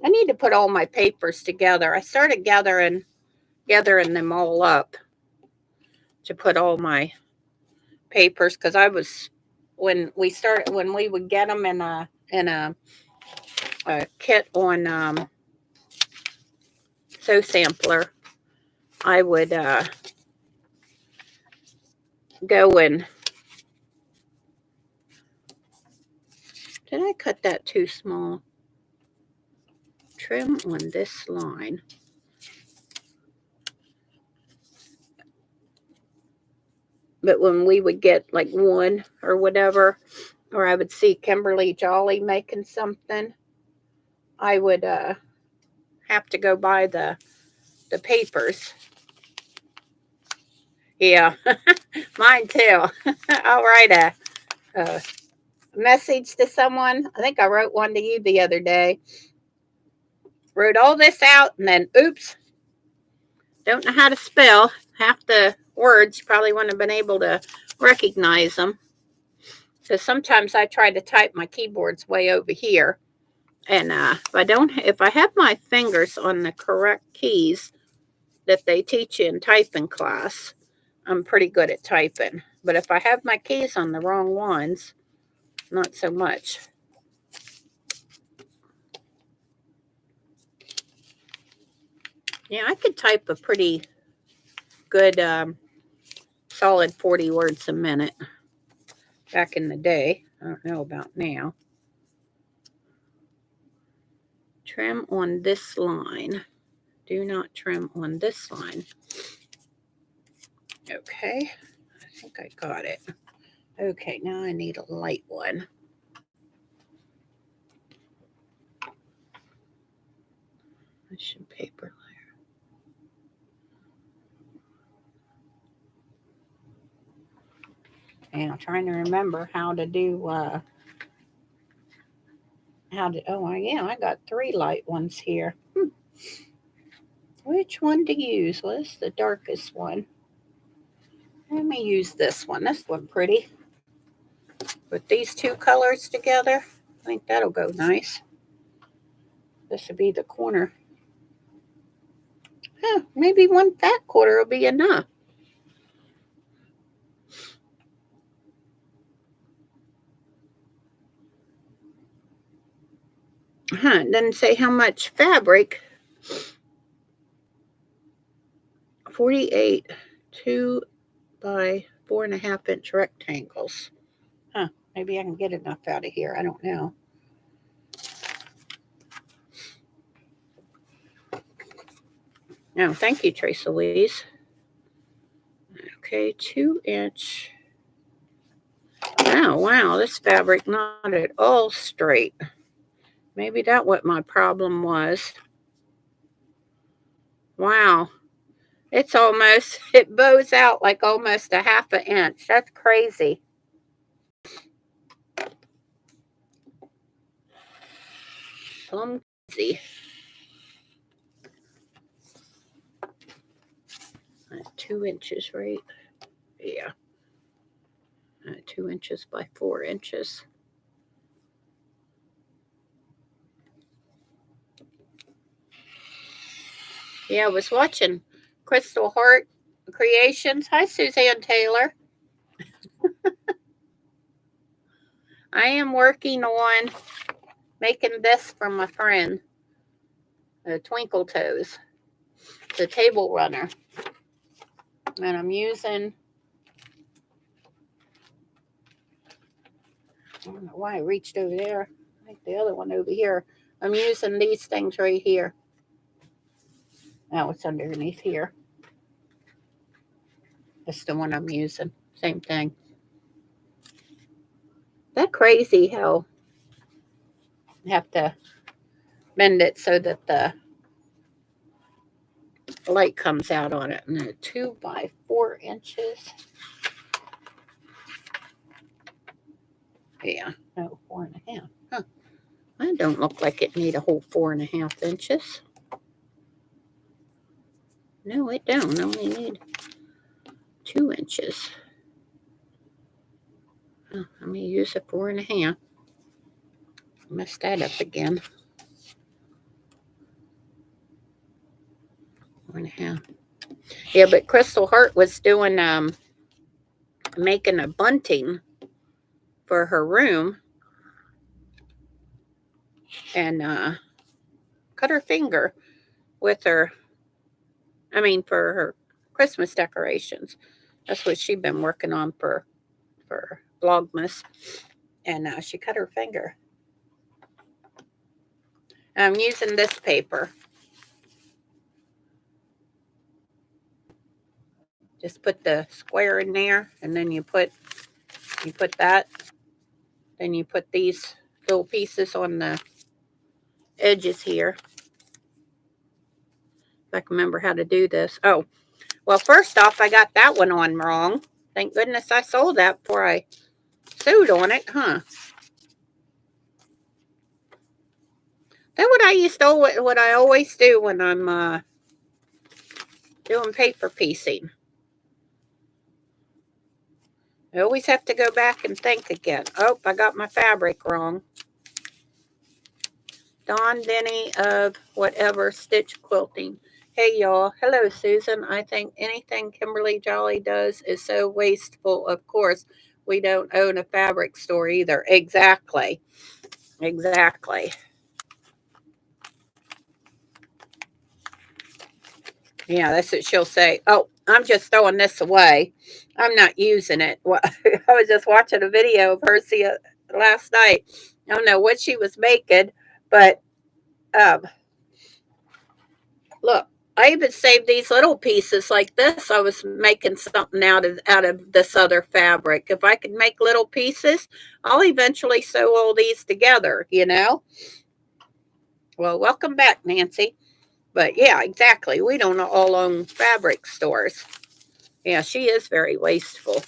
I need to put all my papers together. I started gathering them all up to put all my papers, because I was when we would get them in a kit on Sew Sampler, I would go and did I cut that too small? Trim on this line. But when we would get like one or whatever, or I would see Kimberly Jolly making something, I would have to go buy the papers. Yeah, mine too. I'll write a message to someone. I think I wrote one to you the other day. Wrote all this out, and then oops, don't know how to spell half the words. You probably wouldn't have been able to recognize them. So sometimes I try to type, my keyboard's way over here, and if I have my fingers on the correct keys that they teach you in typing class, I'm pretty good at typing. But if I have my keys on the wrong ones, not so much. Yeah, I could type a pretty good solid 40 words a minute back in the day. I don't know about now. Trim on this line. Do not trim on this line. Okay, I think I got it. Okay, now I need a light one. Some paper layer. And I'm trying to remember how to do, oh yeah, I got 3 light ones here. Which one to use? Well, this is the darkest one. Let me use this one. This one pretty. With these two colors together, I think that'll go nice. This would be the corner. Maybe one fat quarter will be enough. It doesn't say how much fabric. 48 2 by 4.5 inch rectangles. Maybe I can get enough out of here. I don't know. No, thank you, Trace Louise. Okay, 2 inch. Oh, wow, this fabric not at all straight. Maybe that's what my problem was. Wow. It bows out like almost a 1/2 inch. That's crazy. Plum crazy. That's 2 inches, right? Yeah. 2 inches by 4 inches. Yeah, I was watching Crystal Heart Creations. Hi, Suzanne Taylor. I am working on making this for my friend, Twinkle Toes, the table runner. And I'm using, I don't know why I reached over there. I think the other one over here. I'm using these things right here. Now it's underneath here. That's the one I'm using. Same thing. That crazy how I have to bend it so that the light comes out on it. And then 2 by 4 inches. Yeah, no, 4.5. Huh. That don't look like it need a whole 4.5 inches. No, it don't. I only need 2 inches. Oh, I'm going to use a 4.5. Messed that up again. 4.5. Yeah, but Crystal Heart was doing making a bunting for her room and cut her finger with her. For her Christmas decorations. That's what she'd been working on for Vlogmas, and she cut her finger. I'm using this paper. Just put the square in there, and then you put that. Then you put these little pieces on the edges here. If I can remember how to do this. Oh, well, first off, I got that one on wrong. Thank goodness I sold that before I sewed on it, huh? That's what I always do when I'm doing paper piecing. I always have to go back and think again. Oh, I got my fabric wrong. Dawn Denny of whatever stitch quilting. Hey y'all. Hello, Susan. I think anything Kimberly Jolly does is so wasteful. Of course, we don't own a fabric store either. Exactly. Yeah, that's what she'll say. Oh, I'm just throwing this away. I'm not using it. I was just watching a video of her last night. I don't know what she was making, but look, I even saved these little pieces like this. I was making something out of this other fabric. If I could make little pieces, I'll eventually sew all these together, Well, welcome back, Nancy. But yeah, exactly. We don't all own fabric stores. Yeah, she is very wasteful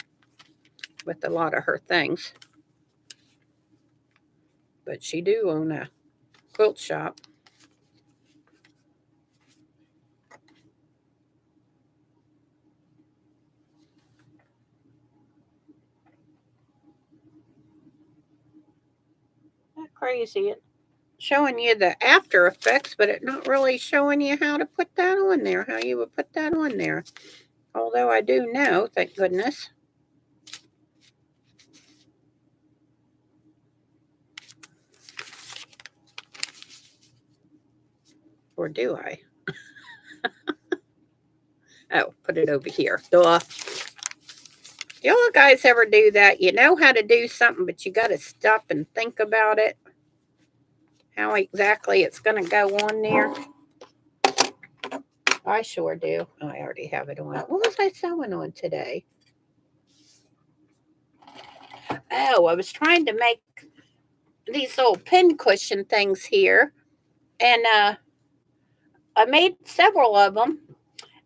with a lot of her things. But she do own a quilt shop. crazy. It's showing you the after effects, but it's not really showing you how to put that on there, how you would put that on there. Although I do know, thank goodness. Or do I? Oh, put it over here. Duh. Y'all guys ever do that? You know how to do something, but you got to stop and think about it. How exactly it's going to go on there. I sure do. Oh, I already have it on. What was I sewing on today? Oh, I was trying to make these little pin cushion things here. And I made several of them.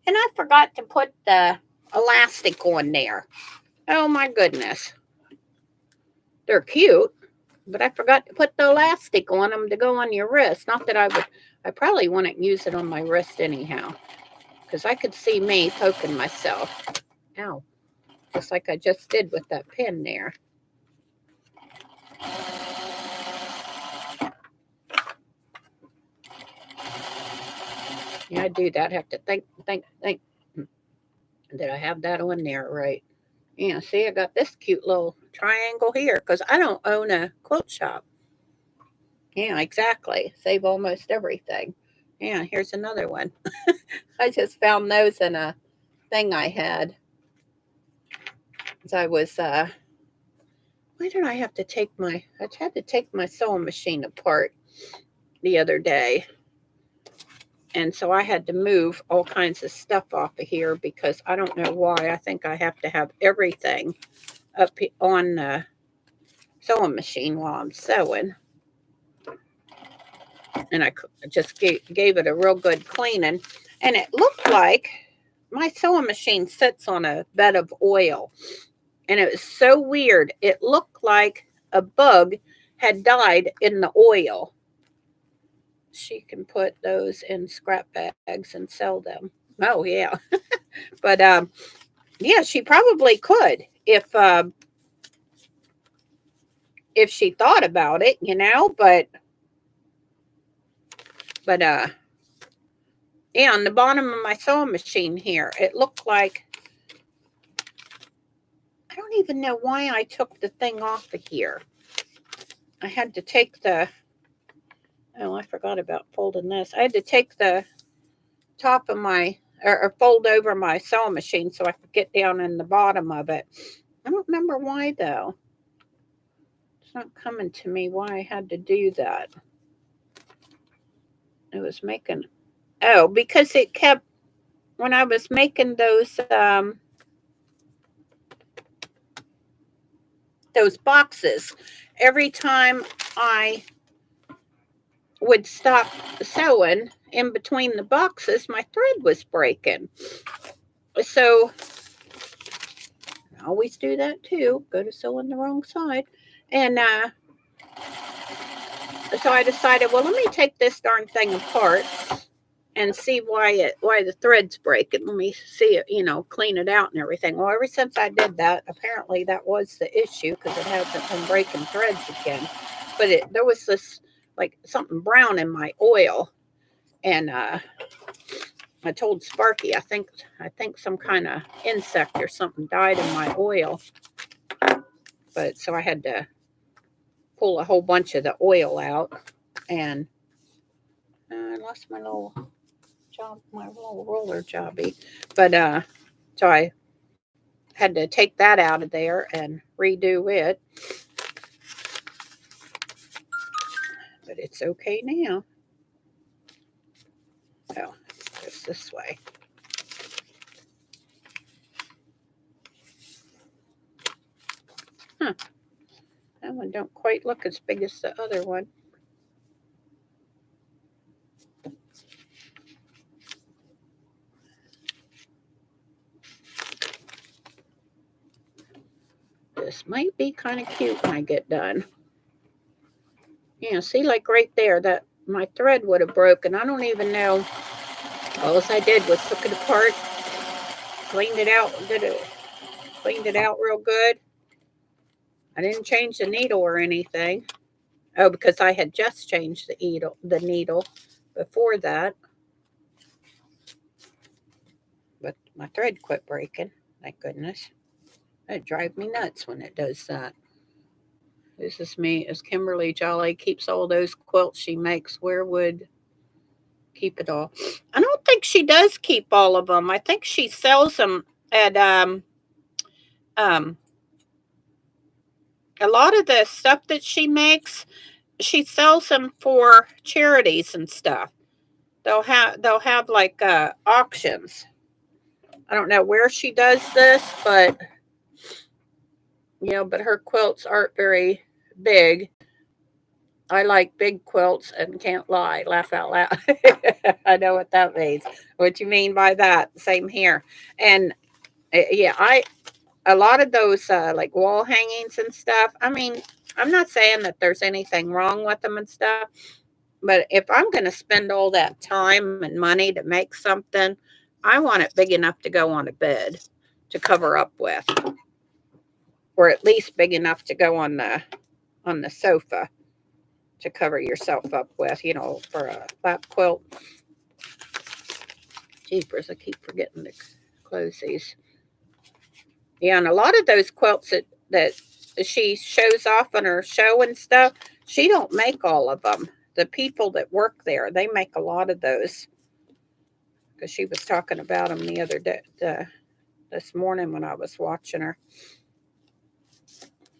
And I forgot to put the elastic on there. Oh my goodness. They're cute, but I forgot to put the elastic on them to go on your wrist. Not that I probably wouldn't use it on my wrist anyhow, because I could see me poking myself. Ow. Just like I just did with that pin there. Yeah, I do that. Have to think. Did I have that on there right? Yeah, see, I got this cute little triangle here because I don't own a quilt shop. Yeah, exactly. Save almost everything. Yeah, here's another one. I just found those in a thing I had. As I was, why did I have to take I had to take my sewing machine apart the other day. And so I had to move all kinds of stuff off of here because I don't know why. I think I have to have everything up on the sewing machine while I'm sewing. And I just gave it a real good cleaning. And it looked like my sewing machine sits on a bed of oil. And it was so weird. It looked like a bug had died in the oil. She can put those in scrap bags and sell them. Oh, yeah. But yeah, she probably could if she thought about it, you know, but yeah, on the bottom of my sewing machine here, it looked like, I don't even know why I took the thing off of here. I had to take oh, I forgot about folding this. I had to take the top of my, or fold over my sewing machine so I could get down in the bottom of it. I don't remember why though. It's not coming to me why I had to do that. It was making, oh, because it kept, when I was making those boxes, every time I would stop sewing in between the boxes, my thread was breaking. So I always do that too. Go to sew on the wrong side. And so I decided, well, let me take this darn thing apart and see why the thread's breaking. Let me see it, you know, clean it out and everything. Well, ever since I did that, apparently that was the issue because it hasn't been breaking threads again. But there was this like something brown in my oil, and I told Sparky, I think some kind of insect or something died in my oil. But so I had to pull a whole bunch of the oil out, and I lost my little roller jobby. But so I had to take that out of there and redo it. But it's okay now. Oh, it's this way. Huh. That one don't quite look as big as the other one. This might be kind of cute when I get done. Yeah, see, like right there, that my thread would have broken. I don't even know. All I did was took it apart, cleaned it out real good. I didn't change the needle or anything. Oh, because I had just changed the needle before that. But my thread quit breaking. Thank goodness. It drives me nuts when it does that. This is me as Kimberly Jolly keeps all those quilts she makes. Where would keep it all? I don't think she does keep all of them. I think she sells them at um a lot of the stuff that she makes. She sells them for charities and stuff. They'll have like auctions. I don't know where she does this, but but her quilts aren't very big. I like big quilts and can't lie. Laugh out loud. I know what that means. What you mean by that? Same here. And yeah, I a lot of those like wall hangings and stuff. I mean, I'm not saying that there's anything wrong with them and stuff, but if I'm going to spend all that time and money to make something, I want it big enough to go on a bed to cover up with, or at least big enough to go on the sofa to cover yourself up with, for a lap quilt. Jeepers, I keep forgetting to close these. Yeah, and a lot of those quilts that she shows off on her show and stuff, she don't make all of them. The people that work there, they make a lot of those. Because she was talking about them the other day, this morning when I was watching her.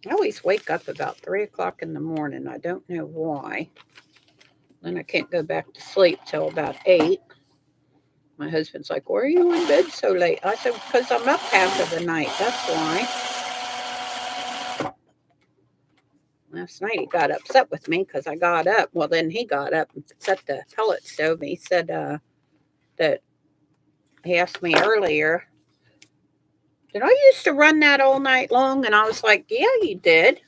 I always wake up about 3 o'clock in the morning. I don't know why. Then I can't go back to sleep till about 8. My husband's like, "Why are you in bed so late?" I said, "Because I'm up half of the night. That's why." Last night he got upset with me because I got up. Well, then he got up and set the pellet stove. He said that he asked me earlier, "Did I used to run that all night long?" And I was like, "Yeah, you did."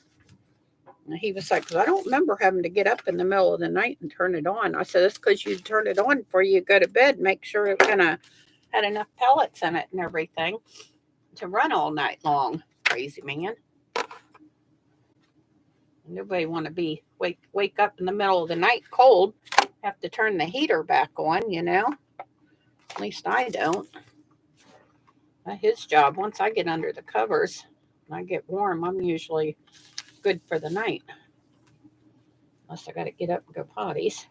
And he was like, "'Cause I don't remember having to get up in the middle of the night and turn it on." I said, "That's because you turn it on before you go to bed. Make sure it had enough pellets in it and everything to run all night long." Crazy man. Nobody want to be wake up in the middle of the night cold. Have to turn the heater back on. At least I don't. That's his job. Once I get under the covers and I get warm, I'm usually good for the night. Unless I got to get up and go potties,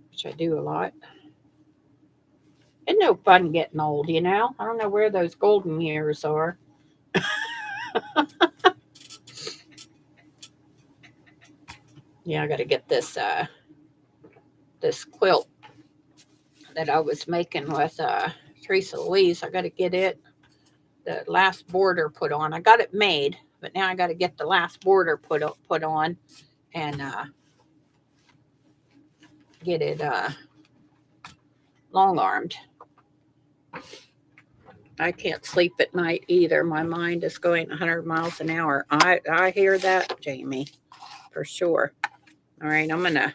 which I do a lot. It's no fun getting old. I don't know where those golden years are. Yeah, I got to get this quilt that I was making with Teresa Louise. I got to get the last border put on. I got it made, but now I got to get the last border put on and get it long armed. I can't sleep at night either. My mind is going 100 miles an hour. I hear that, Jamie, for sure. All right, I'm going to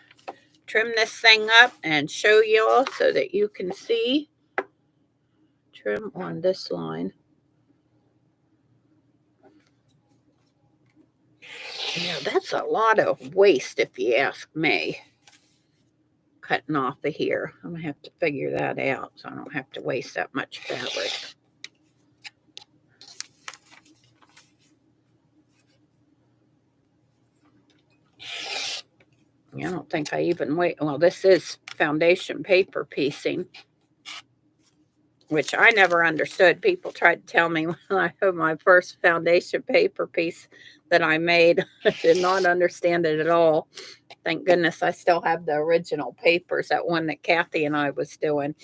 trim this thing up and show y'all so that you can see. Trim on this line. Yeah, that's a lot of waste if you ask me. Cutting off the here. I'm going to have to figure that out so I don't have to waste that much fabric. I don't think I even well, this is foundation paper piecing, which I never understood. People tried to tell me when I had my first foundation paper piece that I made. I did not understand it at all. Thank goodness I still have the original papers, that one that Kathy and I was doing.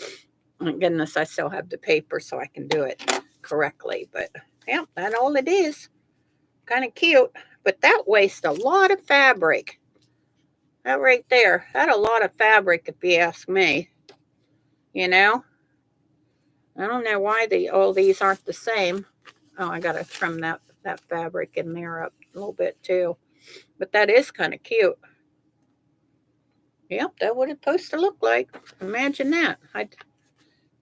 Thank goodness I still have the paper so I can do it correctly. But yeah, that's all it is. Kind of cute, but that wastes a lot of fabric. That right there, that's a lot of fabric if you ask me. I don't know why all these aren't the same. Oh, I gotta trim that fabric in there up a little bit too. But that is kind of cute. Yep, that's what it's supposed to look like. Imagine that. I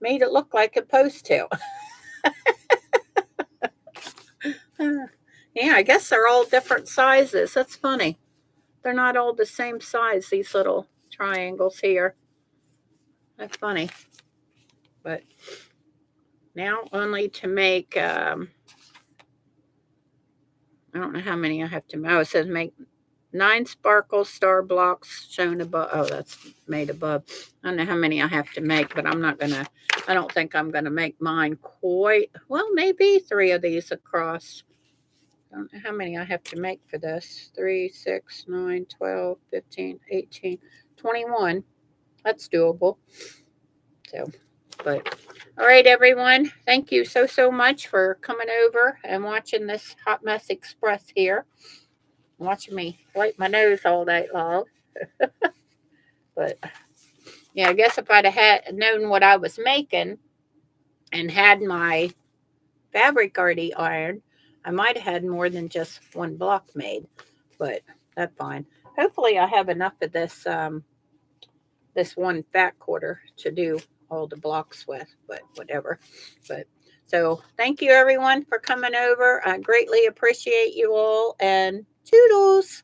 made it look like it's supposed to. Yeah, I guess they're all different sizes. That's funny. they're not all the same size, these little triangles here. That's funny. But now only to make, I don't know how many I have to make. Oh, it says make 9 sparkle star blocks shown above. Oh, that's made above. I don't know how many I have to make, but I'm not going to, I don't think I'm going to make mine quite, well, maybe 3 of these across. I don't know how many I have to make for this. 3, 6, 9, 12, 15, 18, 21. That's doable. So, but all right, everyone. Thank you so much for coming over and watching this Hot Mess Express here. Watching me wipe my nose all night long. But yeah, I guess if I'd have had known what I was making and had my fabric already ironed, I might have had more than just 1 block made. But that's fine. Hopefully, I have enough of this this 1 fat quarter to do all the blocks with. But whatever. But so thank you everyone for coming over. I greatly appreciate you all, and toodles.